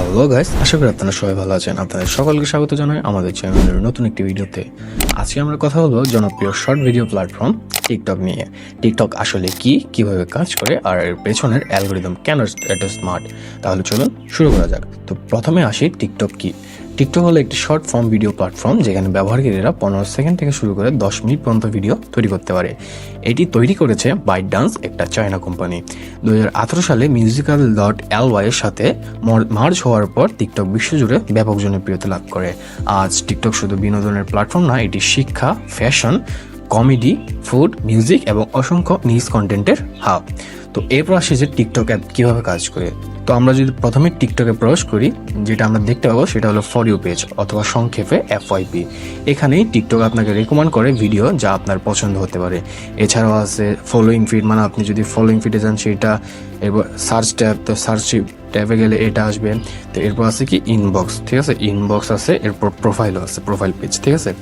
Hello guys, আশা করি আপনারা সবাই ভালো আছেন। আপনাদের সকলকে স্বাগত জানাই আমাদের চ্যানেলের নতুন একটি ভিডিওতে। আজকে আমরা কথা বলবো জনপ্রিয় শর্ট ভিডিও প্ল্যাটফর্ম টিকটক নিয়ে। টিকটক আসলে কি, কিভাবে কাজ করে, আর এর পেছনের অ্যালগোরিদম কেন এত স্মার্ট। তাহলে চলুন শুরু করা যাক। তো প্রথমে আসি টিকটক কি। টিকটক হলো একটি শর্ট ফর্ম ভিডিও প্ল্যাটফর্ম যেখানে ব্যবহারকারীরা 15 সেকেন্ড থেকে শুরু করে 10 মিনিট পর্যন্ত ভিডিও তৈরি করতে পারে। এটি তৈরি করেছে ByteDance, একটা চায়না কোম্পানি। 2018 সালে musical.ly এর সাথে মার্জ হওয়ার পর টিকটক বিশ্বজুড়ে ব্যাপক জনপ্রিয়তা লাভ করে। আজ টিকটক শুধু বিনোদনের প্ল্যাটফর্ম না, এটি শিক্ষা, ফ্যাশন, কমেডি, ফুড, মিউজিক এবং অসংখ্য নিউজ কন্টেন্টের হাব। তো এরপর আসে যে টিকটক অ্যাপ কীভাবে কাজ করে। তো আমরা যদি প্রথমে টিকটকে প্রবেশ করি, যেটা আমরা দেখতে পাবো সেটা হলো ফর ইউ পেজ অথবা সংক্ষেপে FYP। এখানেই টিকটক আপনাকে রেকমেন্ড করে ভিডিও যা আপনার পছন্দ হতে পারে। এছাড়াও আছে ফলোয়িং ফিড, মানে আপনি যদি ফলোয়িং ফিডে যান সেটা। এরপর সার্চ ট্যাব, তো সার্চ ট্যাবে গেলে এটা আসবে। তো এরপর আছে কি ইনবক্স, ঠিক আছে, ইনবক্স আছে। এরপর প্রোফাইলও আছে, প্রোফাইল পেজ, ঠিক আছে।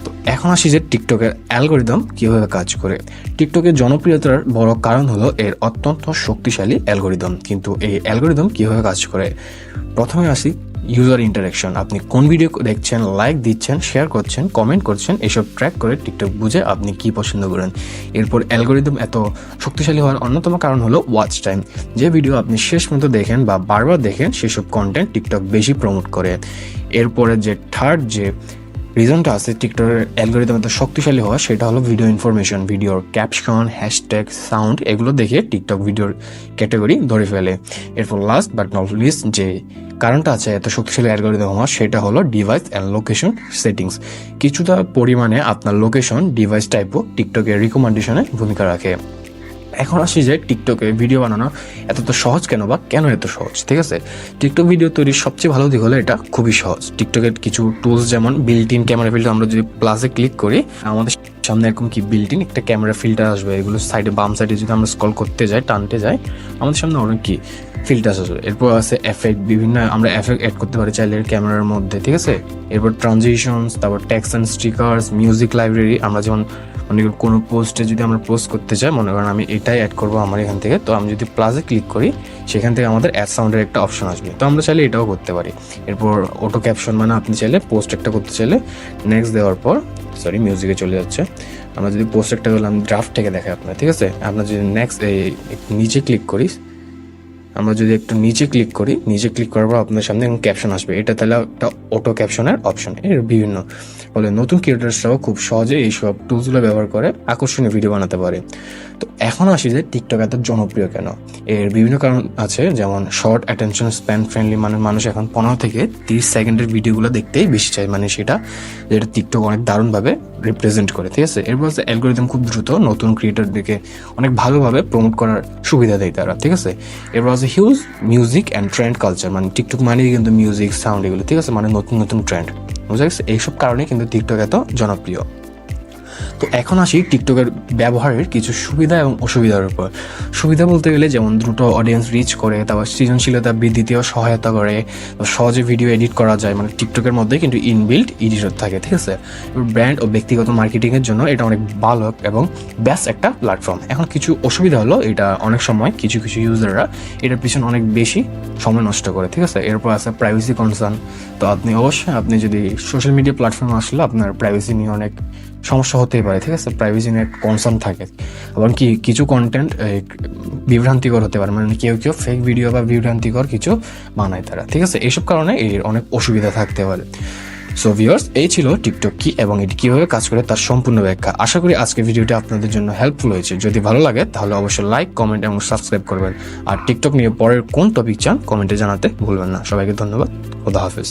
তো এখন আসি যে টিকটকের অ্যালগোরিদম কীভাবে কাজ করে। টিকটকের জনপ্রিয়তার বড় কারণ হলো এর অত্যন্ত শক্তিশালী অ্যালগোরিদম। কিন্তু এই অ্যালগোরিদম কীভাবে কাজ করে, প্রথমে আসি ইউজার ইন্টারাকশন। আপনি কোন ভিডিও দেখছেন, লাইক দিচ্ছেন, শেয়ার করছেন, কমেন্ট করছেন, এসব ট্র্যাক করে টিকটক বুঝে আপনি কি পছন্দ করেন। এরপর অ্যালগোরিদম এত শক্তিশালী হওয়ার অন্যতম কারণ হলো ওয়াচ টাইম। যে ভিডিও আপনি শেষ পর্যন্ত দেখেন বা বারবার দেখেন সেসব কন্টেন্ট টিকটক বেশি প্রমোট করে। এরপরে যে থার্ড যে রিজনটা আছে টিকটকের অ্যালগোরিদম এত শক্তিশালী হওয়া, সেটা হলো ভিডিও ইনফরমেশন। ভিডিওর ক্যাপশন, হ্যাশট্যাগ, সাউন্ড এগুলো দেখে টিকটক ভিডিওর ক্যাটাগরি ধরে ফেলে। এরপর লাস্ট বাট নট লিস্ট যে কারণটা আছে এত শক্তিশালী অ্যালগোরিদম হওয়া, সেটা হলো ডিভাইস অ্যান্ড লোকেশন সেটিংস। কিছুটা পরিমাণে আপনার লোকেশন, ডিভাইস টাইপও টিকটকের রিকমেন্ডেশনে ভূমিকা রাখে। এখন আসি যে টিকটকে ভিডিও বানানো এত সহজ কেন, বা কেন এত সহজ, ঠিক আছে। টিকটক ভিডিও তৈরির সবচেয়ে ভালো দিক হলো এটা খুবই সহজ। টিকটকের কিছু টুলস যেমন বিল্ট ইন ক্যামেরা ফিল্টার, আমরা যদি প্লাসে ক্লিক করি আমাদের সামনে এরকম কি বিল্ট ইন একটা ক্যামেরা ফিল্টার আসবে। এগুলো সাইডে বাম সাইডে যদি আমরা স্ক্রল করতে যাই, টানতে যাই, আমাদের সামনে অনেক কি ফিল্টার আসবে। এরপর আছে এফেক্ট, বিভিন্ন আমরা এফেক্ট অ্যাড করতে পারি চাইলে ক্যামেরার মধ্যে, ঠিক আছে। এরপর ট্রানজিশনস, তারপর text and stickers, music library. আমরা যেমন কোনো পোস্টে যদি আমরা পোস্ট করতে চাই, মনে করেন আমি এটাই অ্যাড করবো আমার এখান থেকে, তো আমি যদি প্লাসে ক্লিক করি সেখান থেকে আমাদের অ্যাড সাউন্ডের একটা অপশন আসবে, তো আমরা চাইলে এটাও করতে পারি। এরপর অটো ক্যাপশন, মানে আপনি চাইলে পোস্ট একটা করতে চাইলে নেক্সট দেওয়ার পর মিউজিকে চলে যাচ্ছে। আমরা যদি পোস্ট একটা করলাম ড্রাফট থেকে দেখায় আপনার, ঠিক আছে। আমরা যদি নেক্সট নিচে ক্লিক করি, আমরা যদি একটু নিচে ক্লিক করি, নিচে ক্লিক করার পর আপনার সামনে ক্যাপশন আসবে। এটা তাহলে একটা অটো ক্যাপশনের অপশন। এর বিভিন্ন বলে নতুন ক্রিয়েটার্সরাও খুব সহজে এইসব টুলসগুলো ব্যবহার করে আকর্ষণীয় ভিডিও বানাতে পারে। তো এখন আসি যে টিকটক এত জনপ্রিয় কেন। এর বিভিন্ন কারণ আছে, যেমন শর্ট অ্যাটেনশন স্প্যান ফ্রেন্ডলি, মানে মানুষ এখন 15 থেকে 30 সেকেন্ডের ভিডিওগুলো দেখতেই বেশি চায়, মানে সেটা যেটা টিকটক অনেক দারুণভাবে রিপ্রেজেন্ট করে, ঠিক আছে। এরপর হচ্ছে অ্যালগোরিদম খুব দ্রুত নতুন ক্রিয়েটারদেরকে অনেক ভালোভাবে প্রমোট করার সুবিধা দেয় তারা, ঠিক আছে। এরপর হচ্ছে huge music and trend culture, মানে টিকটক মানেই কিন্তু মিউজিক, সাউন্ড এগুলো, ঠিক আছে, মানে নতুন নতুন ট্রেন্ড, বুঝা গেছে। এইসব কারণে কিন্তু টিকটক এত জনপ্রিয়। তো এখন আসি টিকটকের ব্যবহারের কিছু সুবিধা এবং অসুবিধার উপর। সুবিধা বলতে গেলে যেমন দ্রুত অডিয়েন্স রিচ করে, তারপর সৃজনশীলতা বৃদ্ধিতেও সহায়তা করে, সহজে ভিডিও এডিট করা যায়, মানে টিকটকের মধ্যে কিন্তু ইনবিল্ট এডিটর থাকে, ঠিক আছে। ব্র্যান্ড ও ব্যক্তিগত মার্কেটিংয়ের জন্য এটা অনেক ভালো এবং বেস্ট একটা প্ল্যাটফর্ম। এখন কিছু অসুবিধা হলো এটা অনেক সময় কিছু ইউজাররা এটার পিছনে অনেক বেশি সময় নষ্ট করে, ঠিক আছে। এরপর আছে প্রাইভেসি কনসার্ন। তো আপনি যদি সোশ্যাল মিডিয়া প্ল্যাটফর্মে আসলে আপনার প্রাইভেসি নিয়ে অনেক সমস্যা হতেই পারে, ঠিক আছে। প্রাইভেসি নিয়ে কনসার্ন থাকে। এবং কিছু কন্টেন্ট বিভ্রান্তিকর হতে পারে, মানে কেউ ফেক ভিডিও বা বিভ্রান্তিকর কিছু বানায় তারা, ঠিক আছে। এইসব কারণে এর অনেক অসুবিধা থাকতে পারে। সো ভিউয়ার্স, এই ছিল টিকটক কি এবং এটি কীভাবে কাজ করে তার সম্পূর্ণ ব্যাখ্যা। আশা করি আজকের ভিডিওটি আপনাদের জন্য হেল্পফুল হয়েছে। যদি ভালো লাগে তাহলে অবশ্যই লাইক, কমেন্ট এবং সাবস্ক্রাইব করবেন। আর টিকটক নিয়ে পরের কোন টপিক চান কমেন্টে জানাতে ভুলবেন না। সবাইকে ধন্যবাদ। খোদা হাফেজ।